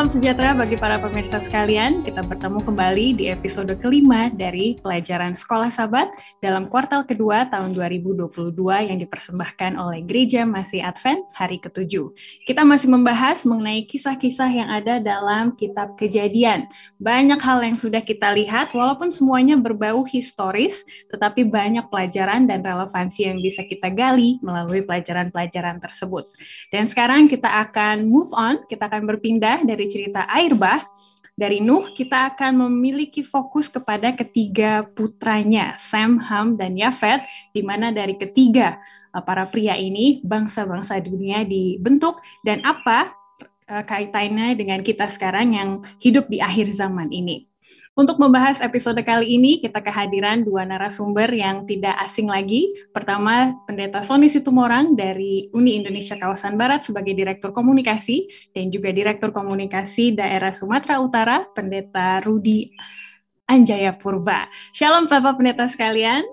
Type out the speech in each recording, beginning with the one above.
Salam sejahtera bagi para pemirsa sekalian. Kita bertemu kembali di episode kelima dari pelajaran Sekolah Sabat dalam kuartal kedua tahun 2022 yang dipersembahkan oleh Gereja Masih Advent hari ke-7. Kita masih membahas mengenai kisah-kisah yang ada dalam kitab Kejadian. Banyak hal yang sudah kita lihat, walaupun semuanya berbau historis, tetapi banyak pelajaran dan relevansi yang bisa kita gali melalui pelajaran-pelajaran tersebut. Dan sekarang kita akan move on, kita akan berpindah dari cerita air bah. Dari Nuh, kita akan memiliki fokus kepada ketiga putranya, Sem, Ham, dan Yafet, di mana dari ketiga para pria ini, bangsa-bangsa dunia dibentuk, dan apa kaitannya dengan kita sekarang yang hidup di akhir zaman ini. Untuk membahas episode kali ini, kita kehadiran dua narasumber yang tidak asing lagi. Pertama, Pendeta Sony Situmorang dari Uni Indonesia Kawasan Barat sebagai Direktur Komunikasi, dan juga Direktur Komunikasi Daerah Sumatera Utara, Pendeta Rudi Anjaya Purba. Shalom Bapak Pendeta sekalian,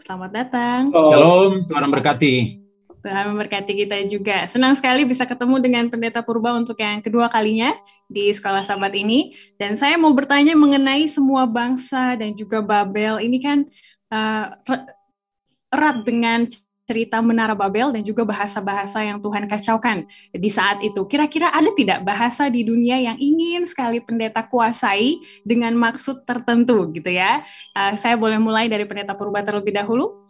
selamat datang. Shalom, Tuhan memberkati. Tuhan memberkati kita juga. Senang sekali bisa ketemu dengan Pendeta Purba untuk yang kedua kalinya di Sekolah Sabat ini. Dan saya mau bertanya mengenai semua bangsa dan juga Babel. Ini kan erat dengan cerita Menara Babel dan juga bahasa-bahasa yang Tuhan kacaukan di saat itu. Kira-kira ada tidak bahasa di dunia yang ingin sekali pendeta kuasai dengan maksud tertentu gitu ya? Saya boleh mulai dari Pendeta Purba terlebih dahulu.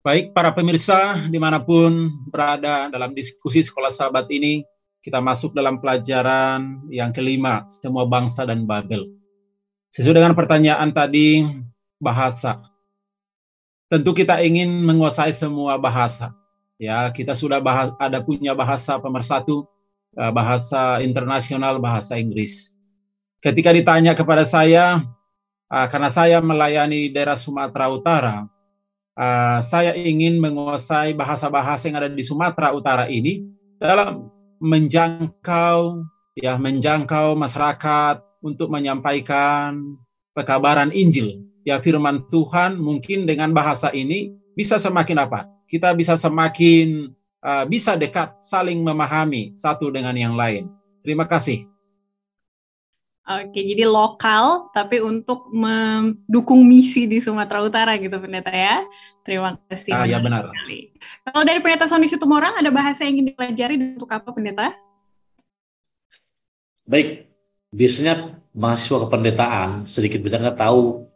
Baik, para pemirsa dimanapun berada dalam diskusi Sekolah Sabat ini, kita masuk dalam pelajaran yang kelima, semua bangsa dan Babel. Sesuai dengan pertanyaan tadi, bahasa. Tentu kita ingin menguasai semua bahasa. Ya, kita sudah punya bahasa pemersatu, bahasa internasional, bahasa Inggris. Ketika ditanya kepada saya, karena saya melayani daerah Sumatera Utara, saya ingin menguasai bahasa-bahasa yang ada di Sumatera Utara ini dalam menjangkau masyarakat untuk menyampaikan pekabaran Injil. Ya, firman Tuhan mungkin dengan bahasa ini bisa semakin apa? Kita bisa semakin bisa dekat, saling memahami satu dengan yang lain. Terima kasih. Oke, jadi lokal, tapi untuk mendukung misi di Sumatera Utara gitu, Pendeta ya. Terima kasih. Ya benar. Sekali. Kalau dari Pendeta Sony Situmorang, ada bahasa yang ingin dipelajari untuk apa, Pendeta? Baik, biasanya mahasiswa kependetaan sedikit banyak tahu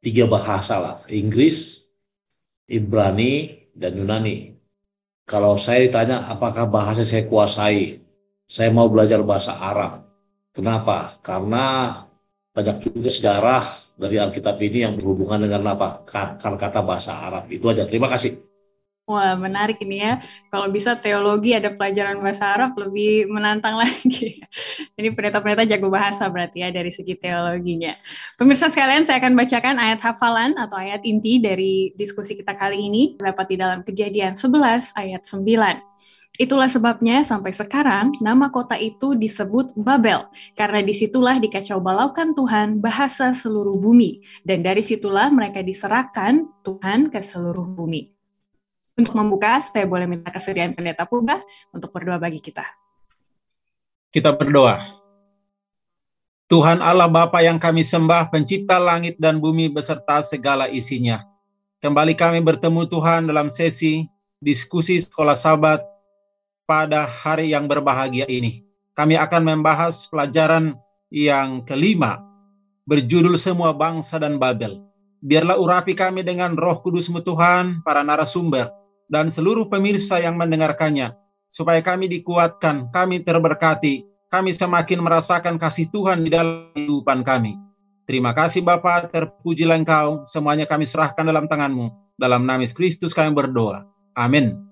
3 bahasa lah, Inggris, Ibrani, dan Yunani. Kalau saya ditanya apakah bahasa saya kuasai, saya mau belajar bahasa Arab. Kenapa? Karena banyak juga sejarah dari Alkitab ini yang berhubungan dengan kata bahasa Arab. Itu aja. Terima kasih. Wah, menarik ini ya. Kalau bisa teologi ada pelajaran bahasa Arab lebih menantang lagi. Ini pendeta-pendeta jago bahasa berarti ya dari segi teologinya. Pemirsa sekalian, saya akan bacakan ayat hafalan atau ayat inti dari diskusi kita kali ini. Terdapat di dalam Kejadian 11 ayat 9. Itulah sebabnya sampai sekarang nama kota itu disebut Babel, karena disitulah dikacau balaukan Tuhan bahasa seluruh bumi, dan dari situlah mereka diserahkan Tuhan ke seluruh bumi. Untuk membuka, saya boleh minta kesediaan Pendeta Purba untuk berdoa bagi kita. Kita berdoa. Tuhan Allah Bapa yang kami sembah, pencipta langit dan bumi beserta segala isinya. Kembali kami bertemu Tuhan dalam sesi diskusi Sekolah Sabat pada hari yang berbahagia ini. Kami akan membahas pelajaran yang kelima, berjudul Semua Bangsa dan Babel. Biarlah urapi kami dengan Roh Kudus-Mu Tuhan, para narasumber, dan seluruh pemirsa yang mendengarkannya, supaya kami dikuatkan, kami terberkati, kami semakin merasakan kasih Tuhan di dalam kehidupan kami. Terima kasih Bapa, terpujilah Engkau, semuanya kami serahkan dalam tangan-Mu. Dalam nama Yesus Kristus kami berdoa. Amin.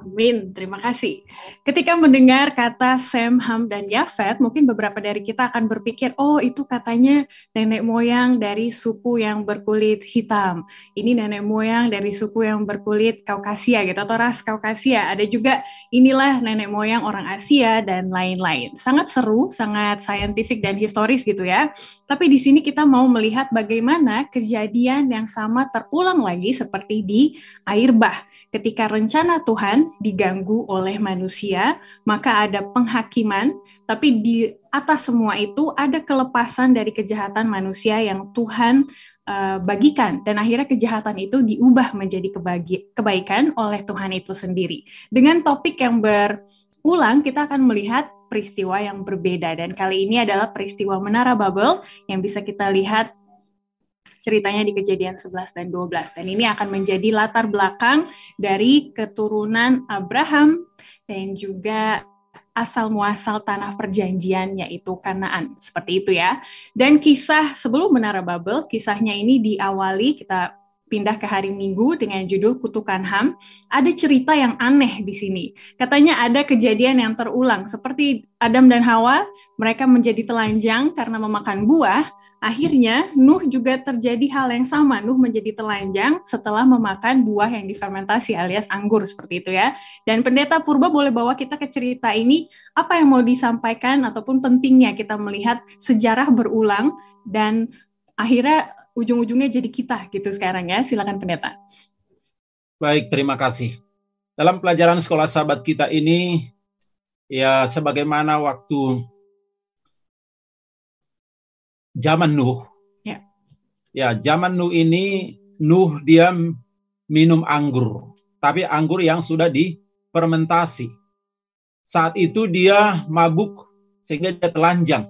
Amin, terima kasih. Ketika mendengar kata Sem, Ham, dan Yafet, mungkin beberapa dari kita akan berpikir, oh itu katanya nenek moyang dari suku yang berkulit hitam. Ini nenek moyang dari suku yang berkulit Kaukasia gitu, atau ras Kaukasia. Ada juga inilah nenek moyang orang Asia dan lain-lain. Sangat seru, sangat saintifik dan historis gitu ya. Tapi di sini kita mau melihat bagaimana kejadian yang sama terulang lagi seperti di air bah. Ketika rencana Tuhan diganggu oleh manusia, maka ada penghakiman, tapi di atas semua itu ada kelepasan dari kejahatan manusia yang Tuhan bagikan, dan akhirnya kejahatan itu diubah menjadi kebaikan oleh Tuhan itu sendiri. Dengan topik yang berulang, kita akan melihat peristiwa yang berbeda, dan kali ini adalah peristiwa Menara Babel yang bisa kita lihat ceritanya di Kejadian 11 dan 12. Dan ini akan menjadi latar belakang dari keturunan Abraham dan juga asal muasal tanah perjanjian, yaitu Kanaan. Seperti itu ya. Dan kisah sebelum Menara Babel, kisahnya ini diawali, kita pindah ke hari Minggu dengan judul Kutukan Ham. Ada cerita yang aneh di sini. Katanya ada kejadian yang terulang, seperti Adam dan Hawa, mereka menjadi telanjang karena memakan buah. Akhirnya, Nuh juga terjadi hal yang sama. Nuh menjadi telanjang setelah memakan buah yang difermentasi alias anggur, seperti itu ya. Dan Pendeta Purba boleh bawa kita ke cerita ini, apa yang mau disampaikan ataupun pentingnya kita melihat sejarah berulang dan akhirnya ujung-ujungnya jadi kita gitu sekarang ya. Silakan Pendeta. Baik, terima kasih. Dalam pelajaran sekolah sahabat kita ini, ya sebagaimana waktu zaman Nuh. Ya, zaman Nuh ini, Nuh dia minum anggur. Tapi anggur yang sudah difermentasi. Saat itu dia mabuk sehingga dia telanjang.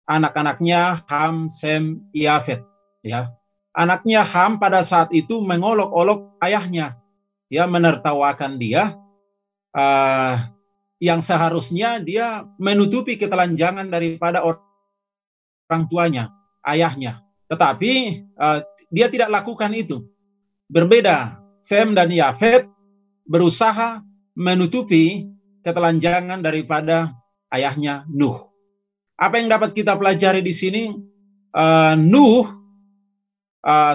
Anak-anaknya Ham, Sem, Yafet. Ya. Anaknya Ham pada saat itu mengolok-olok ayahnya. Ya, menertawakan dia. Yang seharusnya dia menutupi ketelanjangan daripada orang tuanya, ayahnya. Tetapi dia tidak lakukan itu. Berbeda, Sem dan Yafet berusaha menutupi ketelanjangan daripada ayahnya Nuh. Apa yang dapat kita pelajari di sini? Nuh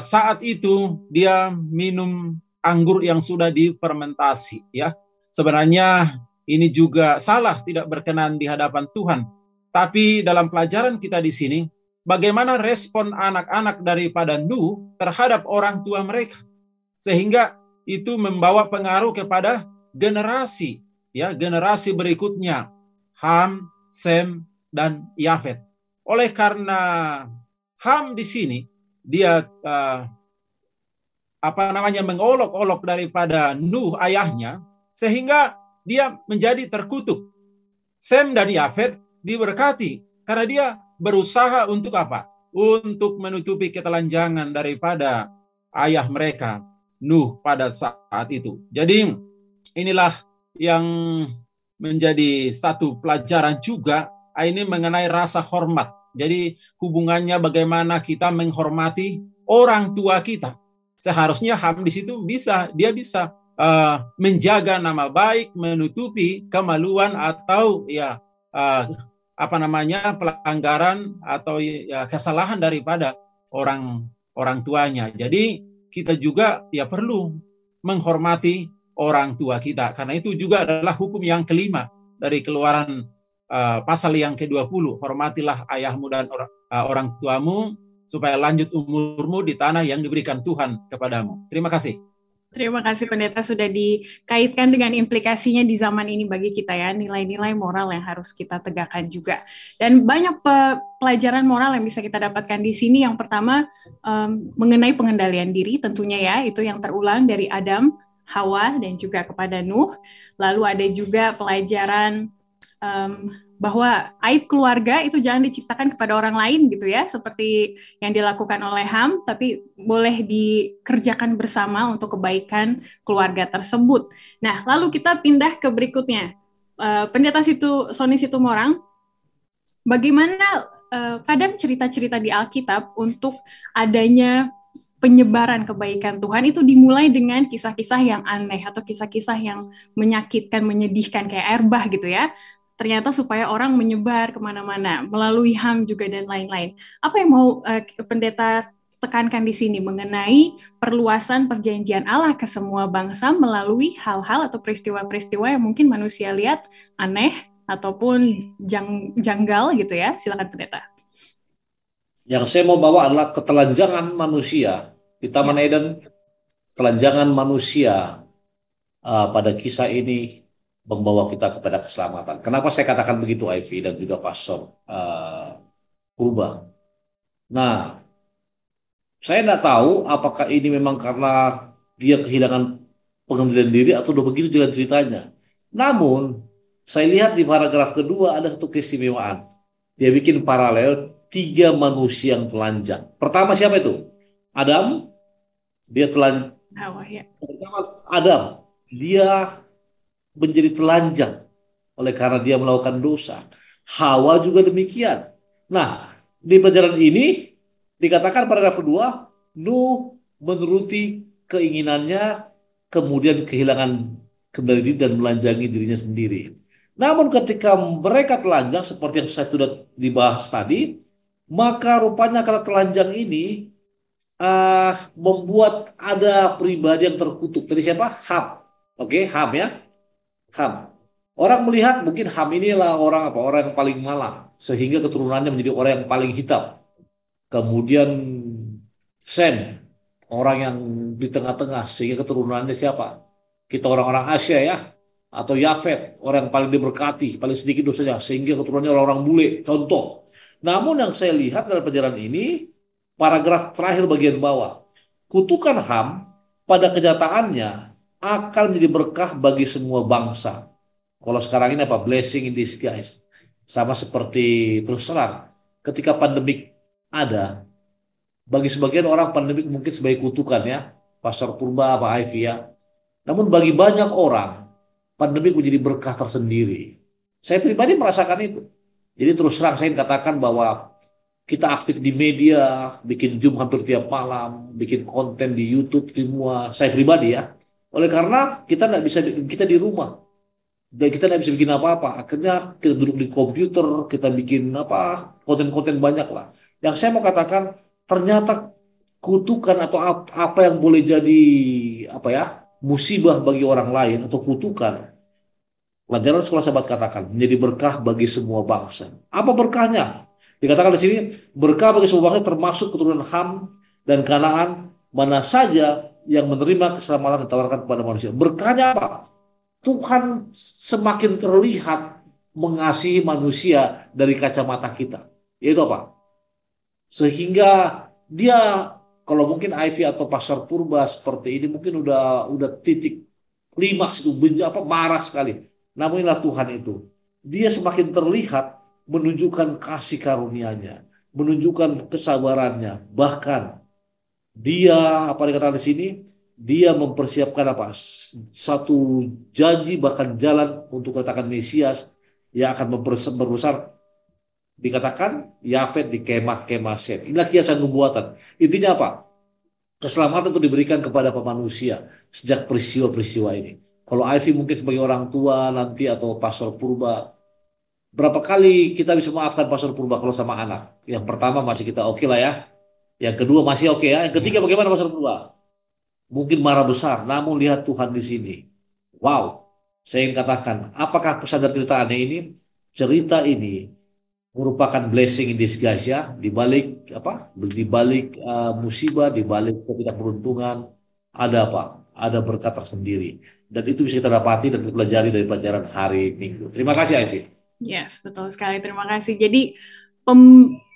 saat itu dia minum anggur yang sudah difermentasi. Ya, sebenarnya ini juga salah, tidak berkenan di hadapan Tuhan. Tapi dalam pelajaran kita di sini, bagaimana respon anak-anak daripada Nuh terhadap orang tua mereka, sehingga itu membawa pengaruh kepada generasi, ya generasi berikutnya, Ham, Sem, dan Yafet. Oleh karena Ham di sini dia mengolok-olok daripada Nuh ayahnya, sehingga dia menjadi terkutuk. Sem dan Yafet diberkati karena dia berusaha untuk apa? Untuk menutupi ketelanjangan daripada ayah mereka, Nuh pada saat itu. Jadi inilah yang menjadi satu pelajaran juga, ini mengenai rasa hormat. Jadi hubungannya bagaimana kita menghormati orang tua kita. Seharusnya Ham di situ dia bisa menjaga nama baik, menutupi kemaluan atau pelanggaran atau kesalahan daripada orang tuanya. Jadi kita juga perlu menghormati orang tua kita, karena itu juga adalah hukum yang kelima dari Keluaran pasal yang ke-20. Hormatilah ayahmu dan orang tuamu supaya lanjut umurmu di tanah yang diberikan Tuhan kepadamu. Terima kasih. Terima kasih Pendeta sudah dikaitkan dengan implikasinya di zaman ini bagi kita ya, nilai-nilai moral yang harus kita tegakkan juga. Dan banyak pelajaran moral yang bisa kita dapatkan di sini. Yang pertama mengenai pengendalian diri tentunya ya, itu yang terulang dari Adam, Hawa, dan juga kepada Nuh. Lalu ada juga pelajaran bahwa aib keluarga itu jangan diciptakan kepada orang lain gitu ya, seperti yang dilakukan oleh Ham, tapi boleh dikerjakan bersama untuk kebaikan keluarga tersebut. Nah, lalu kita pindah ke berikutnya. Pendeta Sony Situmorang, bagaimana kadang cerita-cerita di Alkitab untuk adanya penyebaran kebaikan Tuhan itu dimulai dengan kisah-kisah yang aneh atau kisah-kisah yang menyakitkan, menyedihkan kayak air bah gitu ya. Ternyata supaya orang menyebar kemana-mana melalui HAM juga dan lain-lain. Apa yang mau pendeta tekankan di sini mengenai perluasan perjanjian Allah ke semua bangsa melalui hal-hal atau peristiwa-peristiwa yang mungkin manusia lihat aneh ataupun janggal gitu ya. Silakan pendeta. Yang saya mau bawa adalah ketelanjangan manusia di Taman Eden, ketelanjangan manusia pada kisah ini membawa kita kepada keselamatan. Kenapa saya katakan begitu, Ivy dan juga Pastor Purba? Nah, saya tidak tahu apakah ini memang karena dia kehilangan pengendalian diri atau udah begitu jalan ceritanya. Namun, saya lihat di paragraf kedua ada satu keistimewaan. Dia bikin paralel 3 manusia yang telanjang. Pertama siapa itu? Adam, dia telanjang. Pertama Adam, dia menjadi telanjang oleh karena dia melakukan dosa. Hawa juga demikian. Nah, di pelajaran ini dikatakan paragraf kedua, Nuh menuruti keinginannya, kemudian kehilangan kendali diri dan melanjangi dirinya sendiri. Namun ketika mereka telanjang seperti yang saya sudah dibahas tadi, maka rupanya karena telanjang ini membuat ada pribadi yang terkutuk. Tadi siapa? Ham. Oke, Ham ya. Ham. Orang melihat mungkin Ham inilah orang apa? Orang yang paling malang, sehingga keturunannya menjadi orang yang paling hitam. Kemudian Sem, orang yang di tengah-tengah, sehingga keturunannya siapa? Kita orang-orang Asia ya. Atau Yafet, orang yang paling diberkati, paling sedikit dosanya, sehingga keturunannya orang-orang bule. Contoh. Namun yang saya lihat dalam pelajaran ini, paragraf terakhir bagian bawah, kutukan Ham pada kenyataannya akan menjadi berkah bagi semua bangsa. Kalau sekarang ini apa? Blessing in disguise. Sama seperti terus terang, ketika pandemik ada, bagi sebagian orang pandemik mungkin sebagai kutukan ya, Pastor Purba apa Ivy ya. Namun bagi banyak orang, pandemik menjadi berkah tersendiri. Saya pribadi merasakan itu. Jadi terus terang saya katakan bahwa kita aktif di media, bikin Zoom hampir tiap malam, bikin konten di YouTube semua. Saya pribadi ya. Oleh karena kita tidak bisa, kita di rumah dan kita tidak bisa bikin apa-apa. Akhirnya kita duduk di komputer, kita bikin apa konten-konten banyak lah. Yang saya mau katakan ternyata kutukan atau apa yang boleh jadi apa ya musibah bagi orang lain atau kutukan. Pelajaran sekolah sahabat katakan menjadi berkah bagi semua bangsa. Apa berkahnya? Dikatakan di sini berkah bagi semua bangsa termasuk keturunan Ham dan Kanaan mana saja yang menerima keselamatan ditawarkan kepada manusia. Berkahnya apa? Tuhan semakin terlihat mengasihi manusia dari kacamata kita. Yaitu apa? Sehingga dia kalau mungkin Ivy atau Pastor Purba seperti ini mungkin udah titik klimaks itu marah sekali. Namun inilah Tuhan itu. Dia semakin terlihat menunjukkan kasih karunia-Nya, menunjukkan kesabarannya. Bahkan dia apa dikatakan di sini, dia mempersiapkan apa? Satu janji bahkan jalan untuk katakan Mesias yang akan membesar. Dikatakan Yafet di kemah-kemah Sem. Inilah kiasan nubuatan. Intinya apa? Keselamatan itu diberikan kepada manusia sejak peristiwa-peristiwa ini. Kalau Ivy mungkin sebagai orang tua nanti atau Pastor Purba, berapa kali kita bisa maafkan Pastor Purba kalau sama anak? Yang pertama masih kita oke lah ya. Yang kedua masih oke ya. Yang ketiga bagaimana Pastor Purba? Mungkin marah besar, namun lihat Tuhan di sini. Wow, saya ingin katakan, apakah pesan dari cerita aneh ini? Cerita ini merupakan blessing in disguise ya, di balik musibah, di balik ketidakberuntungan ada apa? Ada berkat tersendiri. Dan itu bisa kita dapati dan kita pelajari dari pelajaran hari Minggu. Terima kasih, Ivy. Yes, betul sekali. Terima kasih. Jadi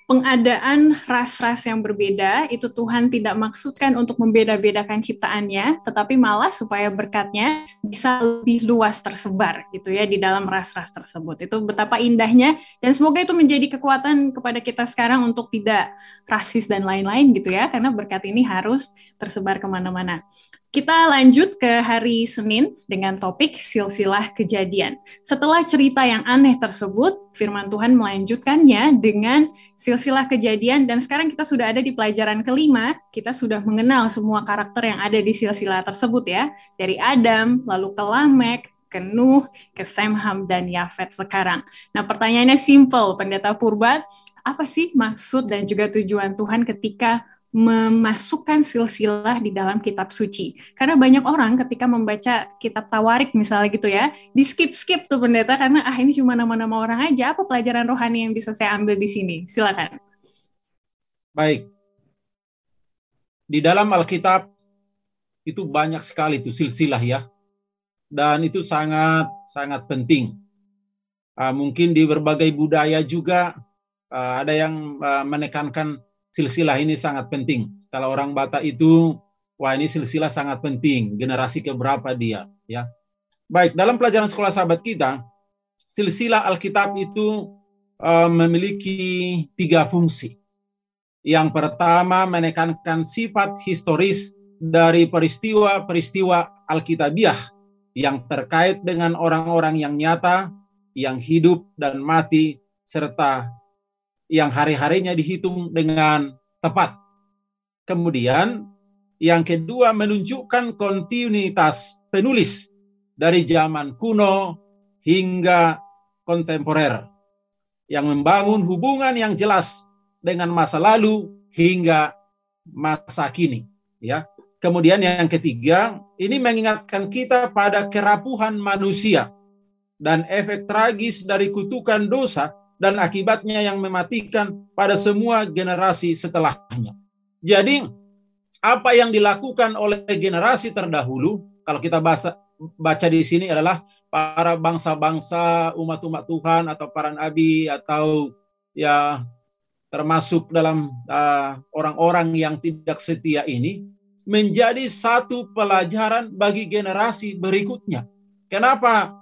pengadaan ras-ras yang berbeda itu Tuhan tidak maksudkan untuk membeda-bedakan ciptaannya, tetapi malah supaya berkatnya bisa lebih luas tersebar gitu ya di dalam ras-ras tersebut. Itu betapa indahnya dan semoga itu menjadi kekuatan kepada kita sekarang untuk tidak rasis dan lain-lain gitu ya, karena berkat ini harus tersebar kemana-mana. Kita lanjut ke hari Senin dengan topik silsilah kejadian. Setelah cerita yang aneh tersebut, firman Tuhan melanjutkannya dengan silsilah kejadian, dan sekarang kita sudah ada di pelajaran kelima. Kita sudah mengenal semua karakter yang ada di silsilah tersebut ya. Dari Adam, lalu ke Lamek, ke Nuh, ke Sem, Ham, dan Yafet sekarang. Nah, pertanyaannya simple, Pendeta Purba. Apa sih maksud dan juga tujuan Tuhan ketika memasukkan silsilah di dalam kitab suci? Karena banyak orang ketika membaca kitab Tawarik misalnya gitu ya, di skip tuh pendeta karena ini cuma nama-nama orang aja. Apa pelajaran rohani yang bisa saya ambil di sini? Silakan. Baik. Di dalam Alkitab itu banyak sekali tuh silsilah ya. Dan itu sangat penting. Mungkin di berbagai budaya juga ada yang menekankan silsilah ini sangat penting. Kalau orang Batak itu, wah ini silsilah sangat penting. Generasi keberapa dia, ya. Baik, dalam pelajaran sekolah sahabat kita, silsilah Alkitab itu memiliki 3 fungsi. Yang pertama, menekankan sifat historis dari peristiwa-peristiwa Alkitabiah yang terkait dengan orang-orang yang nyata, yang hidup dan mati, serta yang hari-harinya dihitung dengan tepat. Kemudian yang kedua, menunjukkan kontinuitas penulis dari zaman kuno hingga kontemporer yang membangun hubungan yang jelas dengan masa lalu hingga masa kini, ya. Kemudian yang ketiga, ini mengingatkan kita pada kerapuhan manusia dan efek tragis dari kutukan dosa dan akibatnya yang mematikan pada semua generasi setelahnya. Jadi, apa yang dilakukan oleh generasi terdahulu, kalau kita baca di sini adalah para bangsa-bangsa, umat-umat Tuhan, atau para nabi, atau ya termasuk dalam orang-orang yang tidak setia ini, menjadi satu pelajaran bagi generasi berikutnya. Kenapa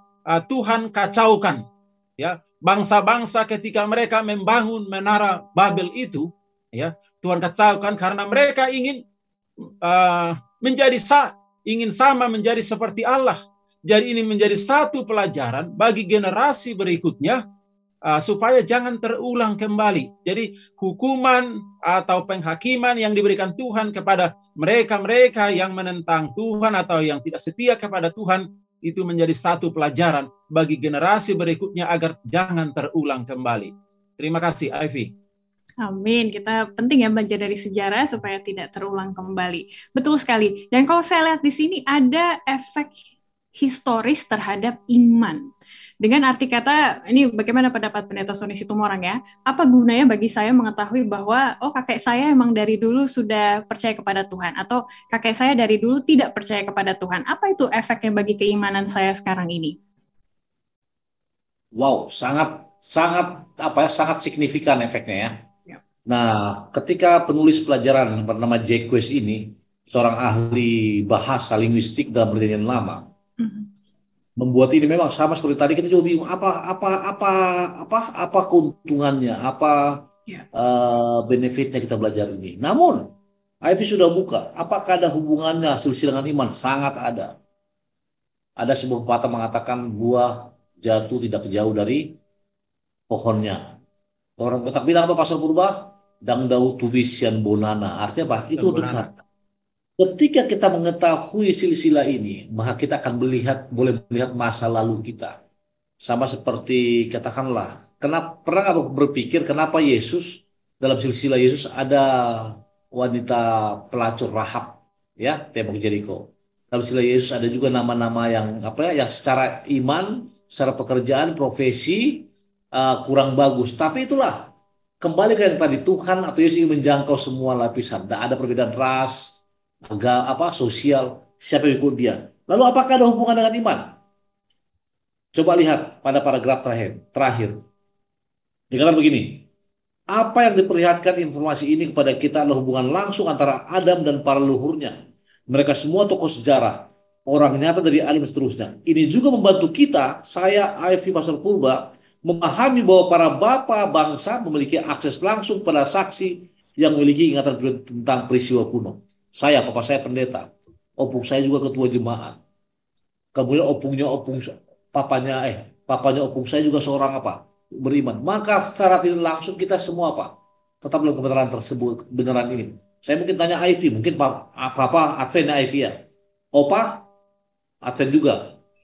Tuhan kacaukan ya bangsa-bangsa ketika mereka membangun menara Babel itu, ya, Tuhan kacaukan karena mereka ingin ingin sama menjadi seperti Allah. Jadi ini menjadi satu pelajaran bagi generasi berikutnya supaya jangan terulang kembali. Jadi hukuman atau penghakiman yang diberikan Tuhan kepada mereka-mereka yang menentang Tuhan atau yang tidak setia kepada Tuhan, itu menjadi satu pelajaran bagi generasi berikutnya agar jangan terulang kembali. Terima kasih, Ivy. Amin. Kita penting ya belajar dari sejarah supaya tidak terulang kembali. Betul sekali. Dan kalau saya lihat di sini ada efek historis terhadap iman. Dengan arti kata, ini bagaimana pendapat Pendeta Sony Situmorang ya? Apa gunanya bagi saya mengetahui bahwa, kakek saya emang dari dulu sudah percaya kepada Tuhan, atau kakek saya dari dulu tidak percaya kepada Tuhan. Apa itu efeknya bagi keimanan saya sekarang ini? Wow, sangat signifikan efeknya ya. Nah, ketika penulis pelajaran bernama Jacques ini, seorang ahli bahasa linguistik dalam Perjanjian Lama, membuat ini memang sama seperti tadi kita juga bingung apa keuntungannya, benefitnya kita belajar ini. Namun, Ivy sudah buka, apakah ada hubungannya silsilah dengan iman? Sangat ada. Ada sebuah pepatah mengatakan buah jatuh tidak jauh dari pohonnya. Orang Batak bilang apa Pastor Purba? Dang dau tubisian bonana. Artinya apa? Itu dekat. Ketika kita mengetahui silsilah ini, maka kita akan boleh melihat masa lalu kita. Sama seperti katakanlah, pernah nggak berpikir kenapa Yesus, dalam silsilah Yesus ada wanita pelacur Rahab, ya, tembok Jeriko. Dalam silsilah Yesus ada juga nama-nama yang yang secara iman, secara pekerjaan, profesi kurang bagus. Tapi itulah kembali ke yang tadi, Tuhan atau Yesus ingin menjangkau semua lapisan. Tidak ada perbedaan ras, sosial, siapa yang ikut dia. Lalu apakah ada hubungan dengan iman? Coba lihat pada paragraf terakhir. Dikatakan begini, apa yang diperlihatkan informasi ini kepada kita adalah hubungan langsung antara Adam dan para leluhurnya. Mereka semua tokoh sejarah, orang nyata dari Adam dan seterusnya. Ini juga membantu kita, saya, Ivy, Pastor Purba, memahami bahwa para bapa bangsa memiliki akses langsung pada saksi yang memiliki ingatan tentang peristiwa kuno. Papa saya pendeta. opung saya juga ketua jemaat. Kemudian papanya opung saya juga seorang apa? Beriman. Maka secara tidak langsung kita semua apa? Tetap dalam kebenaran tersebut, kebenaran ini. Saya mungkin tanya Ivy, mungkin papa Advent ya Ivy ya. Opa Advent juga.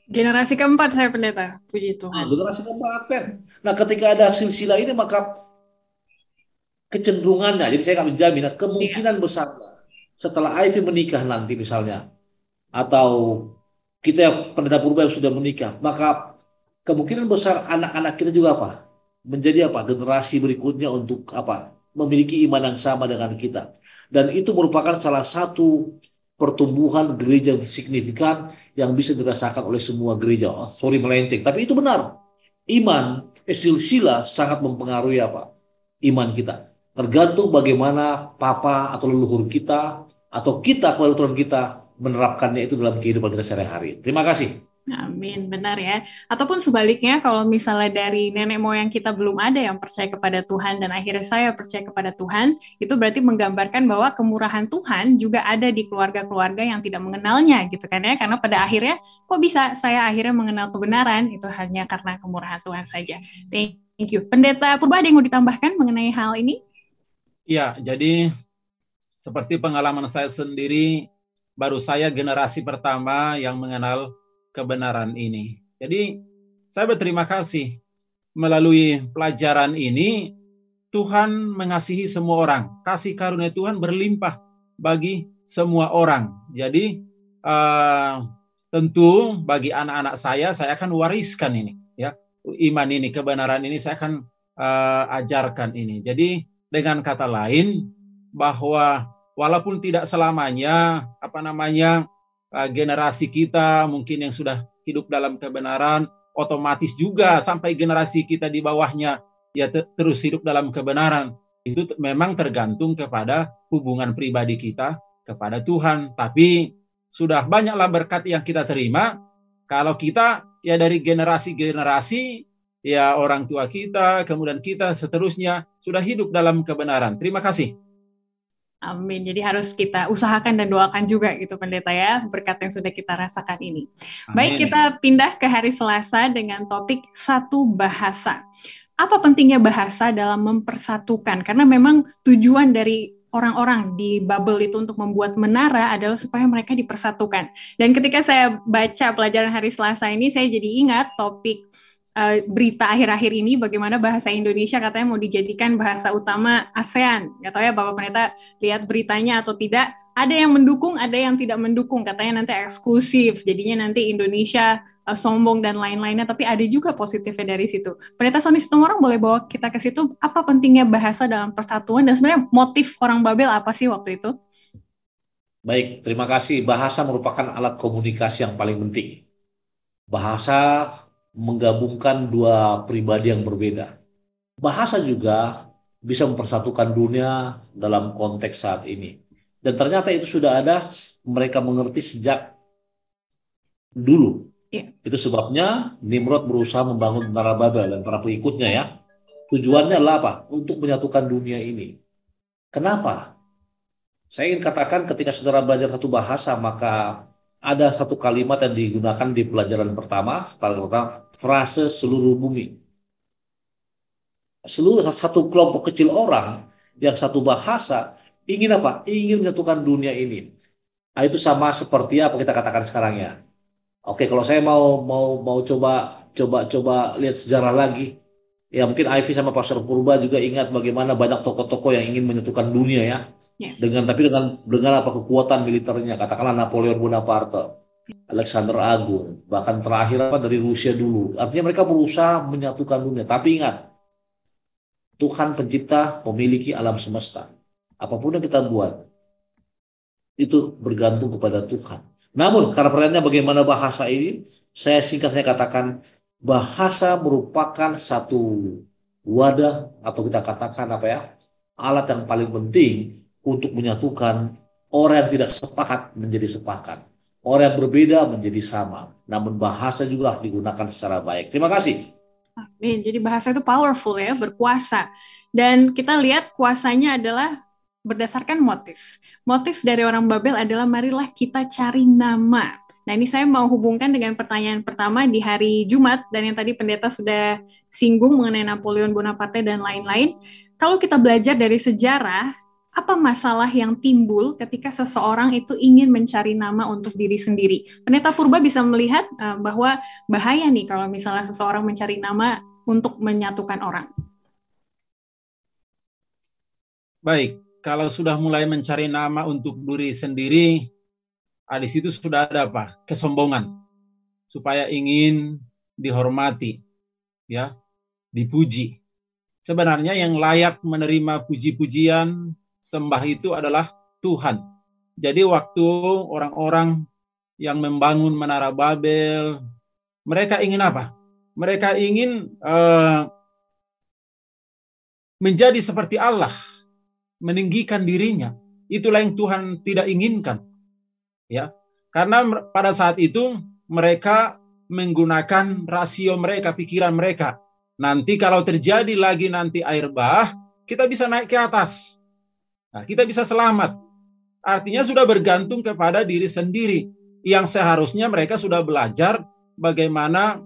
Generasi keempat saya pendeta, puji Nah, Tuhan. generasi keempat Advent. Nah, ketika ada silsilah ini maka kecenderungannya, jadi saya nggak menjamin, nah, Iya. kemungkinan besar setelah Ivy menikah nanti misalnya, atau kita yang pendeta purba yang sudah menikah, maka kemungkinan besar anak-anak kita juga apa? Menjadi apa? Generasi berikutnya untuk apa? Memiliki iman yang sama dengan kita. Dan itu merupakan salah satu pertumbuhan gereja yang signifikan yang bisa dirasakan oleh semua gereja. Oh, sorry melenceng, tapi itu benar. Iman, silsilah sangat mempengaruhi apa? Iman kita. Tergantung bagaimana papa atau leluhur kita atau kita kepada Tuhan kita menerapkannya itu dalam kehidupan kita sehari-hari. Terima kasih. Amin, benar ya. Ataupun sebaliknya, kalau misalnya dari nenek moyang kita belum ada yang percaya kepada Tuhan dan akhirnya saya percaya kepada Tuhan, itu berarti menggambarkan bahwa kemurahan Tuhan juga ada di keluarga-keluarga yang tidak mengenalnya gitu kan ya. Karena pada akhirnya, kok bisa saya akhirnya mengenal kebenaran, itu hanya karena kemurahan Tuhan saja. Thank you. Pendeta Purba, ada yang mau ditambahkan mengenai hal ini? Ya, jadi seperti pengalaman saya sendiri, baru saya generasi pertama yang mengenal kebenaran ini. Jadi saya berterima kasih melalui pelajaran ini Tuhan mengasihi semua orang. Kasih karunia Tuhan berlimpah bagi semua orang. Jadi tentu bagi anak-anak saya akan wariskan ini, ya, iman ini, kebenaran ini saya akan ajarkan ini. Jadi dengan kata lain bahwa walaupun tidak selamanya generasi kita mungkin yang sudah hidup dalam kebenaran, otomatis juga sampai generasi kita di bawahnya ya terus hidup dalam kebenaran. Itu memang tergantung kepada hubungan pribadi kita kepada Tuhan. Tapi sudah banyaklah berkat yang kita terima kalau kita ya dari generasi-generasi, ya orang tua kita, kemudian kita seterusnya sudah hidup dalam kebenaran. Terima kasih. Amin. Jadi harus kita usahakan dan doakan juga gitu pendeta ya, berkat yang sudah kita rasakan ini. Amin. Baik, kita pindah ke hari Selasa dengan topik satu bahasa. Apa pentingnya bahasa dalam mempersatukan? Karena memang tujuan dari orang-orang di Babel itu untuk membuat menara adalah supaya mereka dipersatukan. Dan ketika saya baca pelajaran hari Selasa ini, saya jadi ingat topik berita akhir-akhir ini bagaimana bahasa Indonesia katanya mau dijadikan bahasa utama ASEAN. Nggak tahu ya Bapak Pendeta lihat beritanya atau tidak. Ada yang mendukung, ada yang tidak mendukung. Katanya nanti eksklusif, jadinya nanti Indonesia sombong dan lain-lainnya. Tapi ada juga positifnya dari situ. Pendeta Sony Situmorang boleh bawa kita ke situ. Apa pentingnya bahasa dalam persatuan dan sebenarnya motif orang Babel apa sih waktu itu? Baik, terima kasih. Bahasa merupakan alat komunikasi yang paling penting. Bahasa menggabungkan dua pribadi yang berbeda. Bahasa juga bisa mempersatukan dunia dalam konteks saat ini. Dan ternyata itu sudah ada, mereka mengerti sejak dulu. Yeah. Itu sebabnya Nimrod berusaha membangun menara Babel dan para pengikutnya ya. Tujuannya adalah apa? Untuk menyatukan dunia ini. Kenapa? Saya ingin katakan ketika saudara belajar satu bahasa, maka ada satu kalimat yang digunakan di pelajaran pertama, frase seluruh bumi. Seluruh satu kelompok kecil orang yang satu bahasa ingin apa? Ingin menyatukan dunia ini. Nah, itu sama seperti apa kita katakan sekarang ya. Oke, kalau saya mau coba lihat sejarah lagi, ya mungkin Ivy sama Pastor Purba juga ingat bagaimana banyak tokoh-tokoh yang ingin menyatukan dunia ya. Yes. Dengan apa kekuatan militernya, katakanlah Napoleon Bonaparte, Alexander Agung, bahkan terakhir apa dari Rusia dulu. Artinya mereka berusaha menyatukan dunia. Tapi ingat, Tuhan pencipta memiliki alam semesta. Apapun yang kita buat, itu bergantung kepada Tuhan. Namun, karena pertanyaannya bagaimana bahasa ini, saya singkatnya katakan, bahasa merupakan satu wadah, atau kita katakan apa ya, alat yang paling penting untuk menyatukan orang yang tidak sepakat menjadi sepakat. Orang yang berbeda menjadi sama. Namun bahasa juga harus digunakan secara baik. Terima kasih. Amin. Jadi bahasa itu powerful ya, berkuasa. Dan kita lihat kuasanya adalah berdasarkan motif. motif dari orang Babel adalah marilah kita cari nama. Nah, ini saya mau hubungkan dengan pertanyaan pertama di hari Jumat, dan yang tadi pendeta sudah singgung mengenai Napoleon Bonaparte dan lain-lain. Kalau kita belajar dari sejarah, apa masalah yang timbul ketika seseorang itu ingin mencari nama untuk diri sendiri? Pendeta Purba bisa melihat bahwa bahaya nih kalau misalnya seseorang mencari nama untuk menyatukan orang. Baik, kalau sudah mulai mencari nama untuk diri sendiri, di situ sudah ada apa? Kesombongan, supaya ingin dihormati, ya, dipuji. Sebenarnya yang layak menerima puji-pujian, sembah itu adalah Tuhan. Jadi waktu orang-orang yang membangun Menara Babel, mereka ingin apa? Mereka ingin menjadi seperti Allah, meninggikan dirinya. Itulah yang Tuhan tidak inginkan. Ya, karena pada saat itu mereka menggunakan rasio mereka, pikiran mereka. Nanti kalau terjadi lagi nanti air bah, kita bisa naik ke atas. Nah, kita bisa selamat. Artinya sudah bergantung kepada diri sendiri. Yang seharusnya mereka sudah belajar bagaimana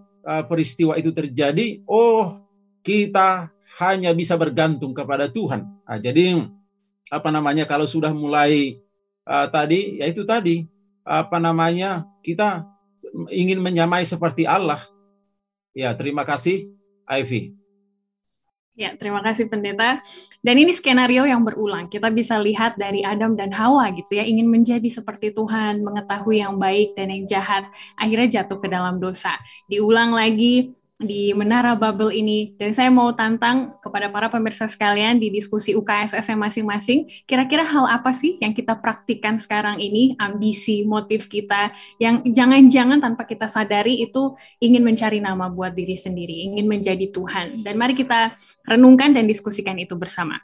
peristiwa itu terjadi. Oh, kita hanya bisa bergantung kepada Tuhan. Nah, jadi kalau sudah mulai tadi, yaitu tadi, kita ingin menyamai seperti Allah. Ya, terima kasih, Ivy. Ya, terima kasih pendeta. Dan ini skenario yang berulang. Kita bisa lihat dari Adam dan Hawa gitu ya, ingin menjadi seperti Tuhan, mengetahui yang baik dan yang jahat, akhirnya jatuh ke dalam dosa. Diulang lagi di Menara Babel ini, dan saya mau tantang kepada para pemirsa sekalian di diskusi UKSS masing-masing, kira-kira hal apa sih yang kita praktikkan sekarang ini, ambisi, motif kita, yang jangan-jangan tanpa kita sadari itu ingin mencari nama buat diri sendiri, ingin menjadi Tuhan. Dan mari kita renungkan dan diskusikan itu bersama.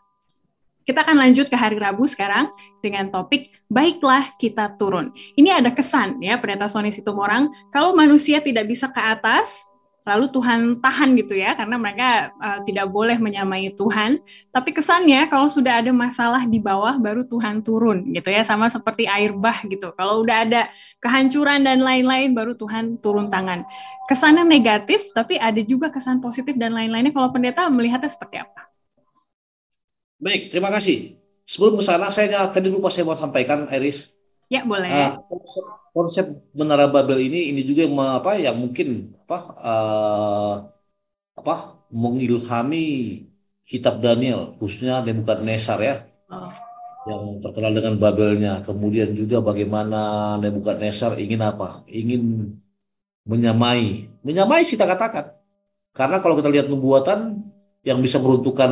Kita akan lanjut ke hari Rabu sekarang dengan topik baiklah kita turun. Ini ada kesan ya, Pendeta Sony Situmorang, kalau manusia tidak bisa ke atas, lalu Tuhan tahan gitu ya, karena mereka tidak boleh menyamai Tuhan. Tapi kesannya kalau sudah ada masalah di bawah, baru Tuhan turun gitu ya, sama seperti air bah gitu. Kalau udah ada kehancuran dan lain-lain, baru Tuhan turun tangan. Kesannya negatif, tapi ada juga kesan positif dan lain-lainnya. Kalau pendeta melihatnya seperti apa? Baik, terima kasih. Sebelum ke sana, tadi lupa saya mau sampaikan, Iris. Ya, boleh. Konsep Menara Babel ini juga yang mungkin mengilhami kitab Daniel, khususnya Nebukadnezar ya, yang terkenal dengan Babelnya. Kemudian juga bagaimana Nebukadnezar ingin apa? Ingin menyamai kita katakan. Karena kalau kita lihat nubuatan yang bisa meruntuhkan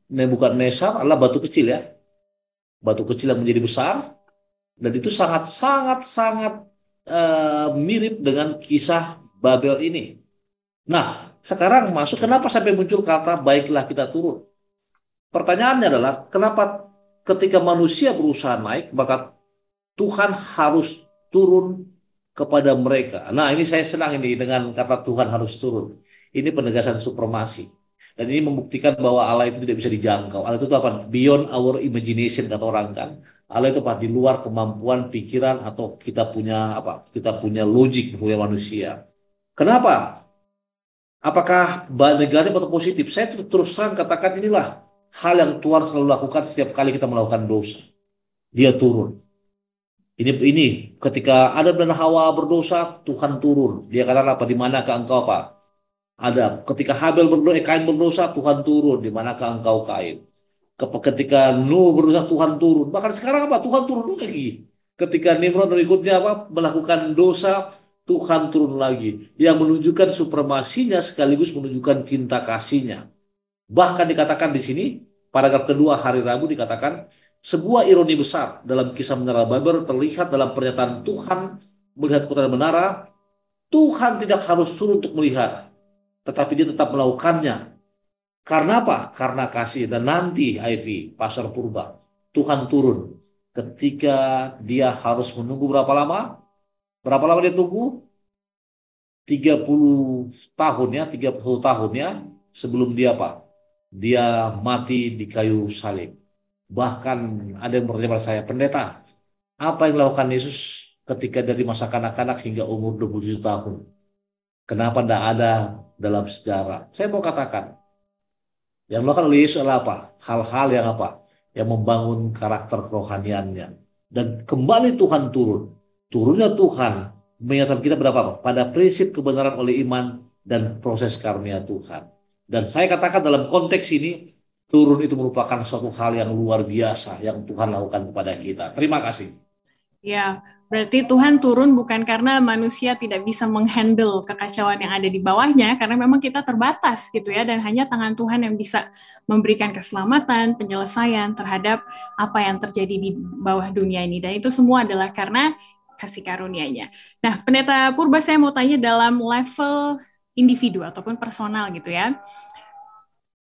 Nebukadnezar adalah batu kecil ya, batu kecil yang menjadi besar. Dan itu sangat mirip dengan kisah Babel ini. Nah, sekarang masuk kenapa sampai muncul kata baiklah kita turun? Pertanyaannya adalah kenapa ketika manusia berusaha naik, maka Tuhan harus turun kepada mereka. Nah, ini saya senang ini dengan kata Tuhan harus turun. Ini penegasan supremasi. Dan ini membuktikan bahwa Allah itu tidak bisa dijangkau. Allah itu apa? Beyond our imagination kata orang kan. Allah itu apa? Di luar kemampuan pikiran atau kita punya logik sebagai manusia. Kenapa? Apakah negatif atau positif? Saya terus terang katakan inilah hal yang Tuhan selalu lakukan setiap kali kita melakukan dosa. Dia turun. Ini ketika Adam dan Hawa berdosa, Tuhan turun. Dia katakan apa? Di manakah engkau apa? Ada. Ketika Kain berdosa, Tuhan turun. Di manakah engkau Kain? Ketika Nuh berdosa, Tuhan turun. Bahkan sekarang apa? Tuhan turun lagi. Ketika Nimrod berikutnya melakukan dosa, Tuhan turun lagi. Yang menunjukkan supremasinya sekaligus menunjukkan cinta kasihnya. Bahkan dikatakan di sini, paragraf kedua hari Rabu dikatakan, sebuah ironi besar dalam kisah Menara Babel terlihat dalam pernyataan Tuhan melihat kota dan menara. Tuhan tidak harus turun untuk melihat, tetapi dia tetap melakukannya. Karena apa? Karena kasih. Dan nanti, Ivy, Pastor Purba, Tuhan turun ketika dia harus menunggu berapa lama? Berapa lama dia tunggu? 30 tahun ya, 31 tahun ya, sebelum dia apa? Dia mati di kayu salib. Bahkan ada yang bertanya pada saya, pendeta, apa yang dilakukan Yesus ketika dari masa kanak-kanak hingga umur 27 tahun? Kenapa tidak ada dalam sejarah? Saya mau katakan, yang dilakukan oleh Yesus adalah apa? Hal-hal yang apa? Yang membangun karakter kerohaniannya. Dan kembali Tuhan turun. Turunnya Tuhan mengingatkan kita berapa? Pada prinsip kebenaran oleh iman dan proses karunia Tuhan. Dan saya katakan dalam konteks ini, turun itu merupakan suatu hal yang luar biasa yang Tuhan lakukan kepada kita. Terima kasih. Ya, berarti Tuhan turun bukan karena manusia tidak bisa menghandle kekacauan yang ada di bawahnya, karena memang kita terbatas gitu ya, dan hanya tangan Tuhan yang bisa memberikan keselamatan, penyelesaian terhadap apa yang terjadi di bawah dunia ini. Dan itu semua adalah karena kasih karunia-Nya. Nah, Pendeta Purba, saya mau tanya dalam level individu ataupun personal gitu ya.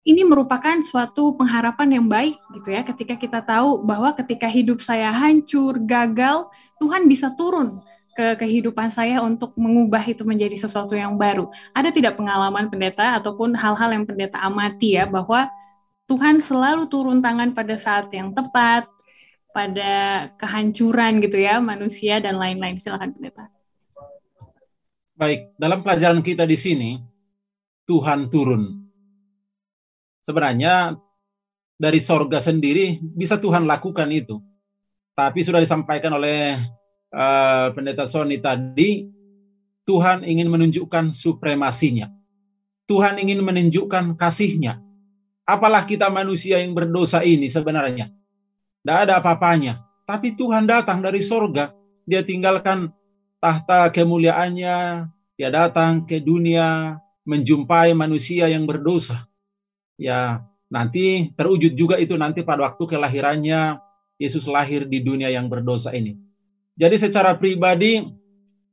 Ini merupakan suatu pengharapan yang baik gitu ya, ketika kita tahu bahwa ketika hidup saya hancur, gagal, Tuhan bisa turun ke kehidupan saya untuk mengubah itu menjadi sesuatu yang baru. Ada tidak pengalaman pendeta ataupun hal-hal yang pendeta amati ya, bahwa Tuhan selalu turun tangan pada saat yang tepat, pada kehancuran gitu ya, manusia dan lain-lain. Silakan pendeta. Baik, dalam pelajaran kita di sini, Tuhan turun. Sebenarnya dari sorga sendiri bisa Tuhan lakukan itu. Tapi sudah disampaikan oleh Pendeta Sony tadi, Tuhan ingin menunjukkan supremasinya. Tuhan ingin menunjukkan kasih-Nya. Apalah kita manusia yang berdosa ini sebenarnya. Tidak ada apa-apanya. Tapi Tuhan datang dari sorga. Dia tinggalkan tahta kemuliaannya. Dia datang ke dunia menjumpai manusia yang berdosa. Ya, nanti terwujud juga itu nanti pada waktu kelahirannya Yesus lahir di dunia yang berdosa ini. Jadi secara pribadi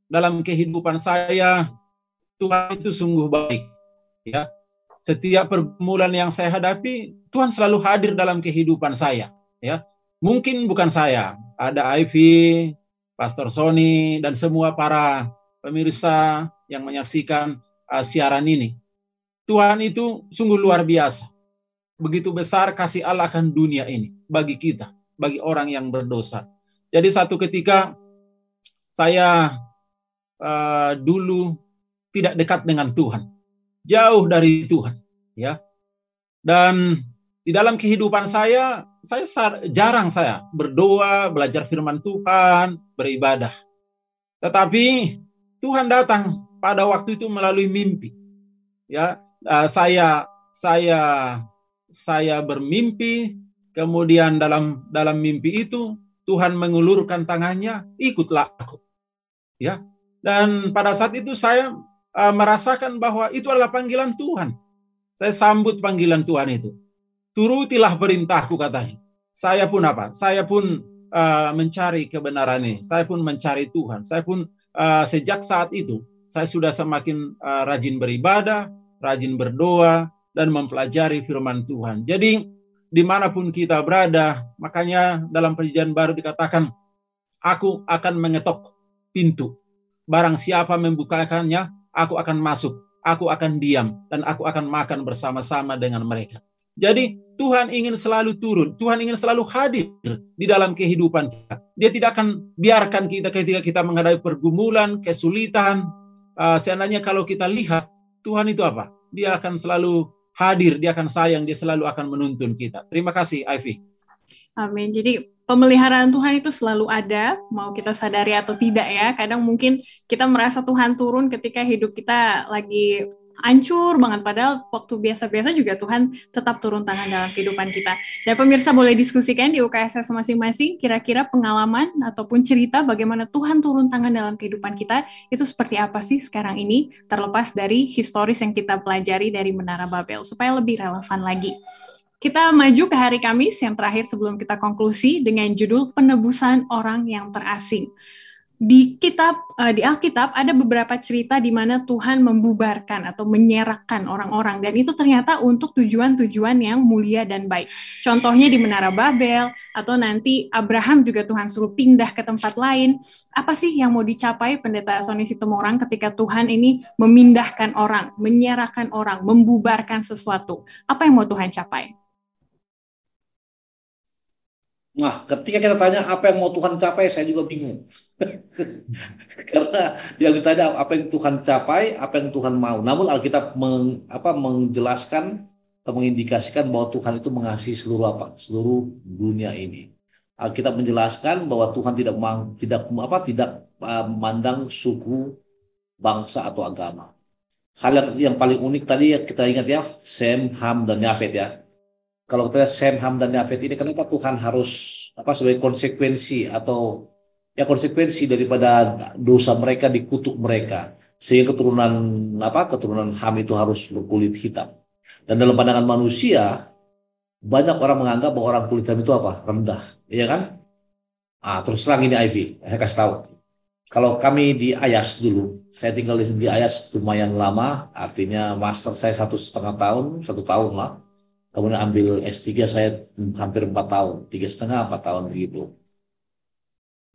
dalam kehidupan saya, Tuhan itu sungguh baik. Ya, setiap pergumulan yang saya hadapi, Tuhan selalu hadir dalam kehidupan saya. Ya, mungkin bukan saya, ada Ivy, Pastor Sony dan semua para pemirsa yang menyaksikan siaran ini. Tuhan itu sungguh luar biasa. Begitu besar kasih Allah akan dunia ini bagi kita, bagi orang yang berdosa. Jadi satu ketika saya dulu tidak dekat dengan Tuhan, jauh dari Tuhan, ya. Dan di dalam kehidupan saya jarang saya berdoa, belajar firman Tuhan, beribadah. Tetapi Tuhan datang pada waktu itu melalui mimpi. Ya, saya bermimpi, kemudian dalam mimpi itu Tuhan mengulurkan tangannya, ikutlah aku. Ya, dan pada saat itu saya merasakan bahwa itu adalah panggilan Tuhan. Saya sambut panggilan Tuhan itu. Turutilah perintahku, katanya. Saya pun apa? Saya pun mencari kebenaran ini. Saya pun mencari Tuhan. Saya pun sejak saat itu saya sudah semakin rajin beribadah, rajin berdoa, dan mempelajari firman Tuhan. Jadi dimanapun kita berada, makanya dalam perjanjian baru dikatakan, aku akan mengetok pintu. Barang siapa membukakannya, aku akan masuk, aku akan diam, dan aku akan makan bersama-sama dengan mereka. Jadi Tuhan ingin selalu turun, Tuhan ingin selalu hadir di dalam kehidupan kita. Dia tidak akan biarkan kita ketika kita menghadapi pergumulan, kesulitan. Seandainya kalau kita lihat, Tuhan itu apa? Dia akan selalu hadir, dia akan sayang, dia selalu akan menuntun kita. Terima kasih, Ivy. Amin. Jadi pemeliharaan Tuhan itu selalu ada, mau kita sadari atau tidak ya. Kadang mungkin kita merasa Tuhan turun ketika hidup kita lagi hancur banget, padahal waktu biasa-biasa juga Tuhan tetap turun tangan dalam kehidupan kita. Dan pemirsa boleh diskusikan di UKSS masing-masing, kira-kira pengalaman ataupun cerita bagaimana Tuhan turun tangan dalam kehidupan kita, itu seperti apa sih sekarang ini, terlepas dari historis yang kita pelajari dari Menara Babel, supaya lebih relevan lagi. Kita maju ke hari Kamis yang terakhir sebelum kita konklusi dengan judul Penebusan Orang yang Terasing. Di Alkitab ada beberapa cerita di mana Tuhan membubarkan atau menyerahkan orang-orang, dan itu ternyata untuk tujuan-tujuan yang mulia dan baik. Contohnya di Menara Babel, atau nanti Abraham juga Tuhan suruh pindah ke tempat lain. Apa sih yang mau dicapai Pendeta Sony Situmorang ketika Tuhan ini memindahkan orang, menyerahkan orang, membubarkan sesuatu? Apa yang mau Tuhan capai? Nah, ketika kita tanya apa yang mau Tuhan capai, saya juga bingung. Karena yang ditanya apa yang Tuhan capai, apa yang Tuhan mau. Namun Alkitab menjelaskan atau mengindikasikan bahwa Tuhan itu mengasihi seluruh dunia ini. Alkitab menjelaskan bahwa Tuhan tidak memandang suku, bangsa atau agama. Hal yang paling unik tadi yang kita ingat ya, Sem, Ham, dan Yafet ya. Kalau kita lihat Sem, Ham, dan Yafet ini, kenapa Tuhan harus sebagai konsekuensi atau ya konsekuensi daripada dosa mereka dikutuk mereka, sehingga keturunan Ham itu harus berkulit hitam. Dan dalam pandangan manusia, banyak orang menganggap bahwa orang kulit hitam itu rendah, iya kan? Terus terang ini Ivy, saya kasih tahu. Kalau kami di Ayas dulu, saya tinggal di Ayas lumayan lama, artinya master saya 1,5 tahun, 1 tahun lah. Kemudian ambil S3 saya hampir 4 tahun, 3,5, 4 tahun begitu.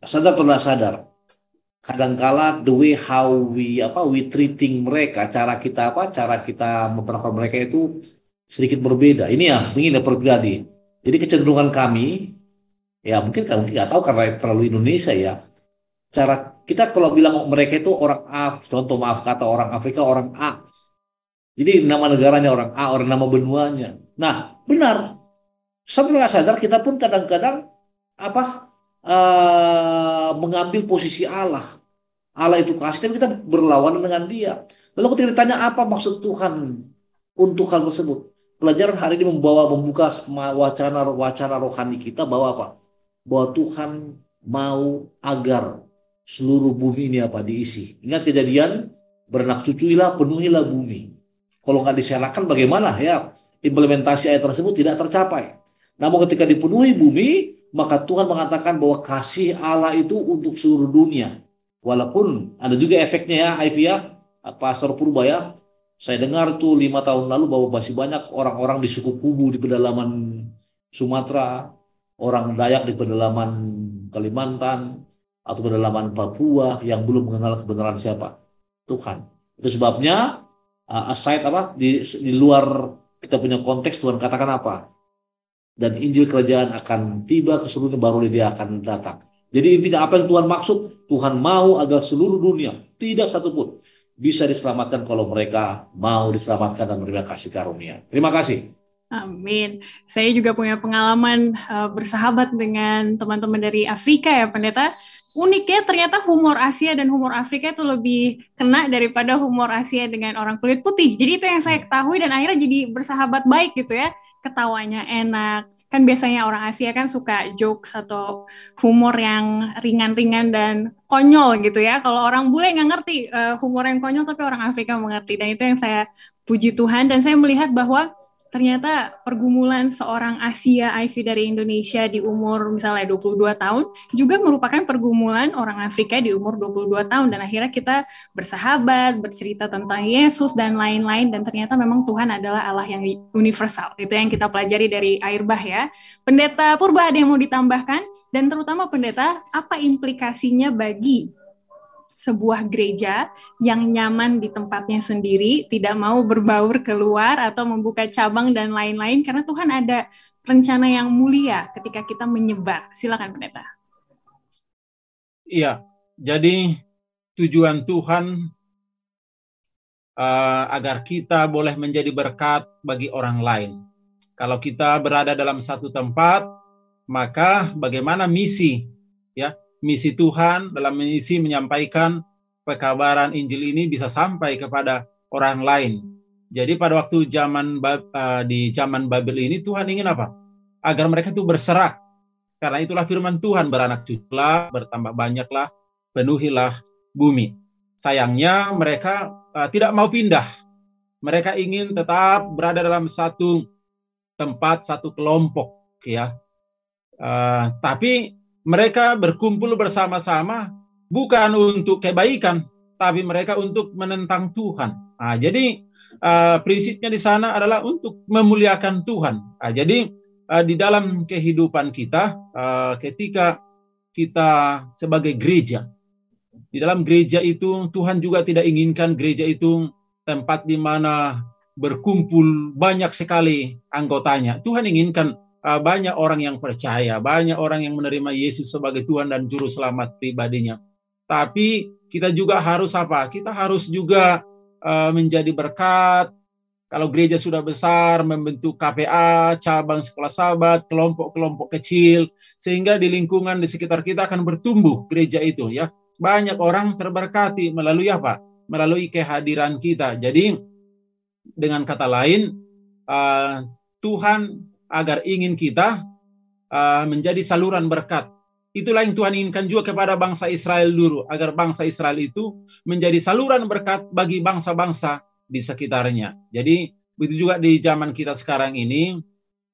Sadar atau tidak sadar, kadangkala the way how we treating mereka, cara kita memperlakukan mereka itu sedikit berbeda. Ini ya, begini pribadi. Jadi kecenderungan kami, ya mungkin nggak tahu karena terlalu Indonesia ya. Cara kita kalau bilang mereka itu orang A, contoh maaf kata orang Afrika orang A. Jadi nama negaranya orang A, orang nama benuanya. Nah, benar. Sampai nggak sadar kita pun kadang-kadang mengambil posisi Allah. Allah itu kasih dan kita berlawanan dengan Dia. Lalu ketika ditanya apa maksud Tuhan untuk hal tersebut, pelajaran hari ini membuka wacana rohani kita bahwa bahwa Tuhan mau agar seluruh bumi ini diisi. Ingat kejadian, beranak cucuilah, penuhilah bumi. Kalau nggak diserahkan bagaimana ya? Implementasi ayat tersebut tidak tercapai. Namun ketika dipenuhi bumi, maka Tuhan mengatakan bahwa kasih Allah itu untuk seluruh dunia. Walaupun ada juga efeknya ya, Ivy ya, Pastor Purba ya. Saya dengar tuh 5 tahun lalu bahwa masih banyak orang-orang di suku Kubu di pedalaman Sumatera, orang Dayak di pedalaman Kalimantan, atau pedalaman Papua yang belum mengenal kebenaran siapa? Tuhan. Itu sebabnya aside di luar kita punya konteks, Tuhan katakan apa? Dan Injil kerajaan akan tiba ke seluruh dunia, baru Dia akan datang. Jadi intinya apa yang Tuhan maksud? Tuhan mau agar seluruh dunia, tidak satupun, bisa diselamatkan kalau mereka mau diselamatkan dan menerima kasih karunia. Terima kasih. Amin. Saya juga punya pengalaman bersahabat dengan teman-teman dari Afrika ya, Pendeta. Uniknya ternyata humor Asia dan humor Afrika itu lebih kena daripada humor Asia dengan orang kulit putih. Jadi itu yang saya ketahui dan akhirnya jadi bersahabat baik gitu ya. Ketawanya enak. Kan biasanya orang Asia kan suka jokes atau humor yang ringan-ringan dan konyol gitu ya. Kalau orang bule nggak ngerti humor yang konyol, tapi orang Afrika mengerti. Dan itu yang saya puji Tuhan. Dan saya melihat bahwa ternyata pergumulan seorang Asia Ivy dari Indonesia di umur misalnya 22 tahun juga merupakan pergumulan orang Afrika di umur 22 tahun dan akhirnya kita bersahabat, bercerita tentang Yesus dan lain-lain dan ternyata memang Tuhan adalah Allah yang universal. Itu yang kita pelajari dari Air Bah ya. Pendeta Purba ada yang mau ditambahkan dan terutama Pendeta, apa implikasinya bagi sebuah gereja yang nyaman di tempatnya sendiri, tidak mau berbaur keluar atau membuka cabang dan lain-lain, karena Tuhan ada rencana yang mulia ketika kita menyebar. Silakan Pendeta. Iya, jadi tujuan Tuhan agar kita boleh menjadi berkat bagi orang lain. Kalau kita berada dalam satu tempat, maka bagaimana misi ya? Misi Tuhan dalam misi menyampaikan pekabaran Injil ini bisa sampai kepada orang lain. Jadi pada waktu di zaman Babel ini Tuhan ingin apa? Agar mereka itu berserak. Karena itulah firman Tuhan, beranak cuculah, bertambah banyaklah, penuhilah bumi. Sayangnya mereka tidak mau pindah. Mereka ingin tetap berada dalam satu tempat, satu kelompok, ya. Tapi mereka berkumpul bersama-sama bukan untuk kebaikan, tapi mereka untuk menentang Tuhan. Jadi prinsipnya di sana adalah untuk memuliakan Tuhan. Jadi di dalam kehidupan kita, ketika kita sebagai gereja, di dalam gereja itu Tuhan juga tidak inginkan gereja itu tempat di mana berkumpul banyak sekali anggotanya. Tuhan inginkan banyak orang yang percaya, banyak orang yang menerima Yesus sebagai Tuhan dan Juru Selamat pribadinya. Tapi kita juga harus apa? Kita harus juga menjadi berkat. Kalau gereja sudah besar, membentuk KPA, cabang sekolah sahabat, kelompok-kelompok kecil, sehingga di lingkungan di sekitar kita akan bertumbuh gereja itu, ya. Banyak orang terberkati melalui apa? Melalui kehadiran kita. Jadi dengan kata lain, Tuhan agar ingin kita menjadi saluran berkat. Itulah yang Tuhan inginkan juga kepada bangsa Israel dulu, agar bangsa Israel itu menjadi saluran berkat bagi bangsa-bangsa di sekitarnya. Jadi begitu juga di zaman kita sekarang ini,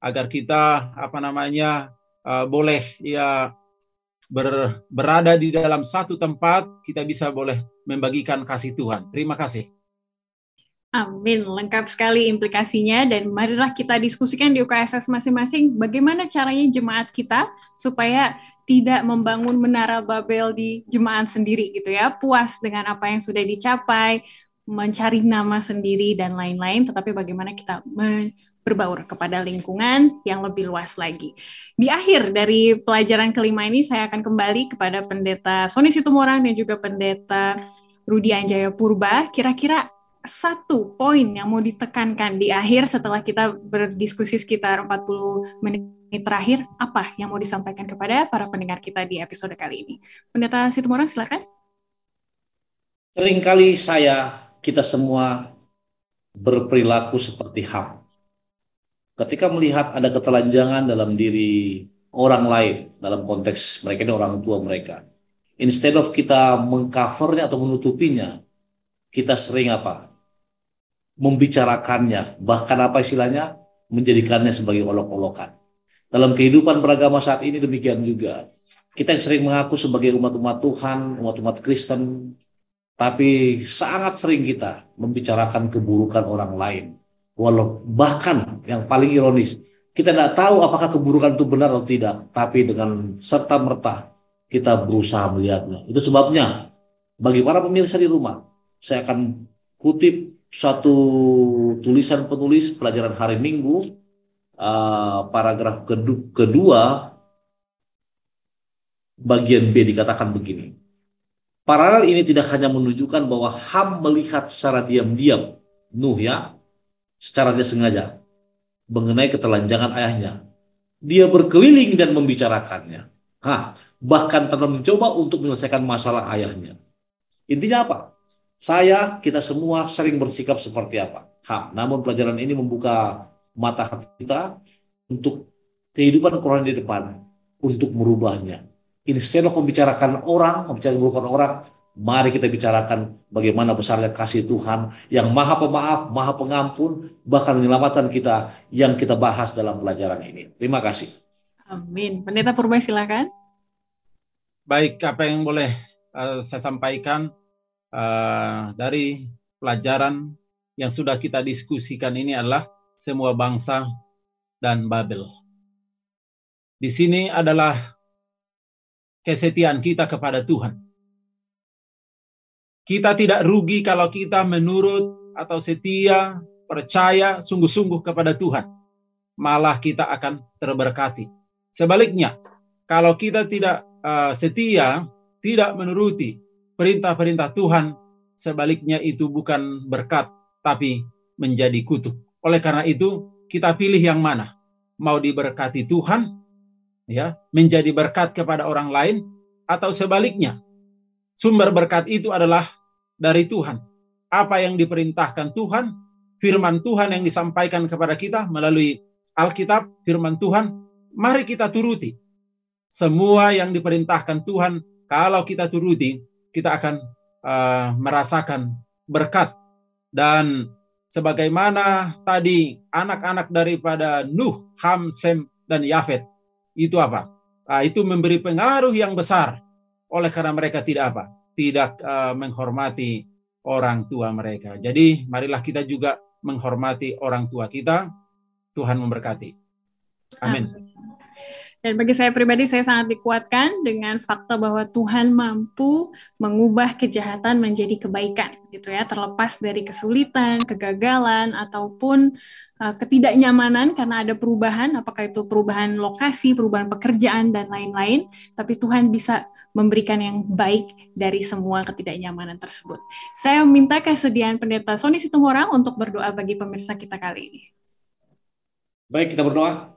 agar kita boleh ya berada di dalam satu tempat, kita bisa boleh membagikan kasih Tuhan. Terima kasih. Amin, lengkap sekali implikasinya, dan marilah kita diskusikan di UKSS masing-masing bagaimana caranya jemaat kita supaya tidak membangun menara Babel di jemaat sendiri gitu ya, puas dengan apa yang sudah dicapai, mencari nama sendiri dan lain-lain, tetapi bagaimana kita berbaur kepada lingkungan yang lebih luas lagi. Di akhir dari pelajaran kelima ini, saya akan kembali kepada Pendeta Sony Situmorang dan juga Pendeta Rudi Anjaya Purba. Kira-kira satu poin yang mau ditekankan di akhir setelah kita berdiskusi sekitar 40 menit terakhir, apa yang mau disampaikan kepada para pendengar kita di episode kali ini? Pendeta Situmorang, silakan. Seringkali kita semua berperilaku seperti Ham. Ketika melihat ada ketelanjangan dalam diri orang lain, dalam konteks mereka ini orang tua mereka, instead of kita mengcovernya atau menutupinya, kita sering apa? Membicarakannya, bahkan apa istilahnya? Menjadikannya sebagai olok-olokan. Dalam kehidupan beragama saat ini demikian juga. Kita yang sering mengaku sebagai umat-umat Tuhan, umat-umat Kristen, tapi sangat sering kita membicarakan keburukan orang lain. Walau bahkan yang paling ironis, kita tidak tahu apakah keburukan itu benar atau tidak, tapi dengan serta-merta kita berusaha melihatnya. Itu sebabnya bagi para pemirsa di rumah, saya akan kutip satu tulisan penulis pelajaran hari Minggu, paragraf kedua, bagian B dikatakan begini. Paralel ini tidak hanya menunjukkan bahwa Ham melihat secara diam-diam Nuh secara tidak sengaja mengenai ketelanjangan ayahnya. Dia berkeliling dan membicarakannya. Bahkan tanpa mencoba untuk menyelesaikan masalah ayahnya. Intinya apa? Kita semua sering bersikap seperti apa? Namun pelajaran ini membuka mata hati kita untuk kehidupan Quran di depan, untuk merubahnya. Instead of membicarakan keburukan orang, mari kita bicarakan bagaimana besarnya kasih Tuhan yang maha pemaaf, maha pengampun, bahkan menyelamatkan kita, yang kita bahas dalam pelajaran ini. Terima kasih. Amin. Pendeta Purba, silakan. Baik, apa yang boleh saya sampaikan dari pelajaran yang sudah kita diskusikan ini adalah semua bangsa dan Babel. Di sini adalah kesetiaan kita kepada Tuhan. Kita tidak rugi kalau kita menurut atau setia, percaya sungguh-sungguh kepada Tuhan. Malah kita akan terberkati. Sebaliknya, kalau kita tidak setia, tidak menuruti perintah-perintah Tuhan, sebaliknya itu bukan berkat, tapi menjadi kutuk. Oleh karena itu, kita pilih yang mana? Mau diberkati Tuhan, menjadi berkat kepada orang lain, atau sebaliknya, sumber berkat itu adalah dari Tuhan. Apa yang diperintahkan Tuhan, firman Tuhan yang disampaikan kepada kita melalui Alkitab, firman Tuhan, mari kita turuti. Semua yang diperintahkan Tuhan, kalau kita turuti, kita akan merasakan berkat. Dan sebagaimana tadi anak-anak daripada Nuh, Ham, Sem, dan Yafet, itu apa? Itu memberi pengaruh yang besar. Oleh karena mereka tidak menghormati orang tua mereka. Jadi marilah kita juga menghormati orang tua kita. Tuhan memberkati. Amin. Dan bagi saya pribadi, saya sangat dikuatkan dengan fakta bahwa Tuhan mampu mengubah kejahatan menjadi kebaikan, gitu ya, terlepas dari kesulitan, kegagalan, ataupun ketidaknyamanan karena ada perubahan, apakah itu perubahan lokasi, perubahan pekerjaan, dan lain-lain, tapi Tuhan bisa memberikan yang baik dari semua ketidaknyamanan tersebut. Saya minta kesediaan Pendeta Sony Situmorang untuk berdoa bagi pemirsa kita kali ini. Baik, kita berdoa.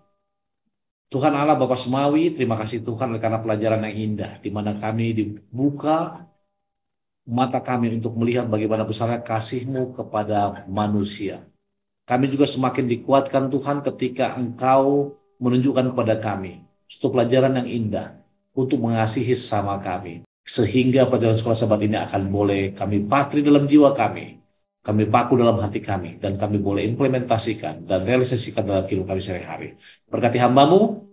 Tuhan Allah Bapa Semawi, terima kasih Tuhan karena pelajaran yang indah, di mana kami dibuka mata kami untuk melihat bagaimana besarnya kasih-Mu kepada manusia. Kami juga semakin dikuatkan Tuhan ketika Engkau menunjukkan kepada kami satu pelajaran yang indah untuk mengasihi sesama kami. Sehingga pelajaran sekolah sahabat ini akan boleh kami patri dalam jiwa kami paku dalam hati kami, dan kami boleh implementasikan dan realisasikan dalam kehidupan kami sehari-hari. Berkati hamba-Mu,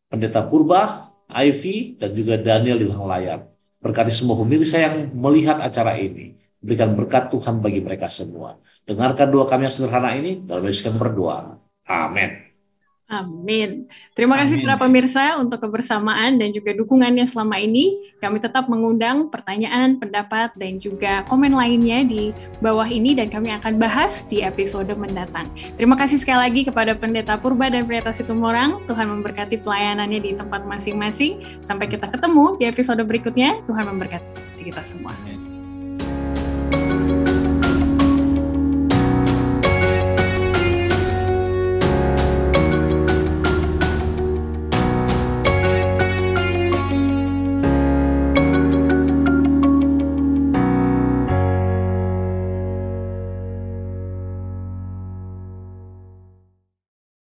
Pendeta Purba, Ivy, dan juga Daniel di belakang layar. Berkati semua pemirsa yang melihat acara ini. Berikan berkat Tuhan bagi mereka semua. Dengarkan doa kami yang sederhana ini, dalam Yesus kami berdoa. Amin. Amin. Terima kasih para pemirsa untuk kebersamaan dan juga dukungannya selama ini. Kami tetap mengundang pertanyaan, pendapat, dan juga komen lainnya di bawah ini, dan kami akan bahas di episode mendatang. Terima kasih sekali lagi kepada Pendeta Purba dan Pendeta Situmorang. Tuhan memberkati pelayanannya di tempat masing-masing. Sampai kita ketemu di episode berikutnya. Tuhan memberkati kita semua.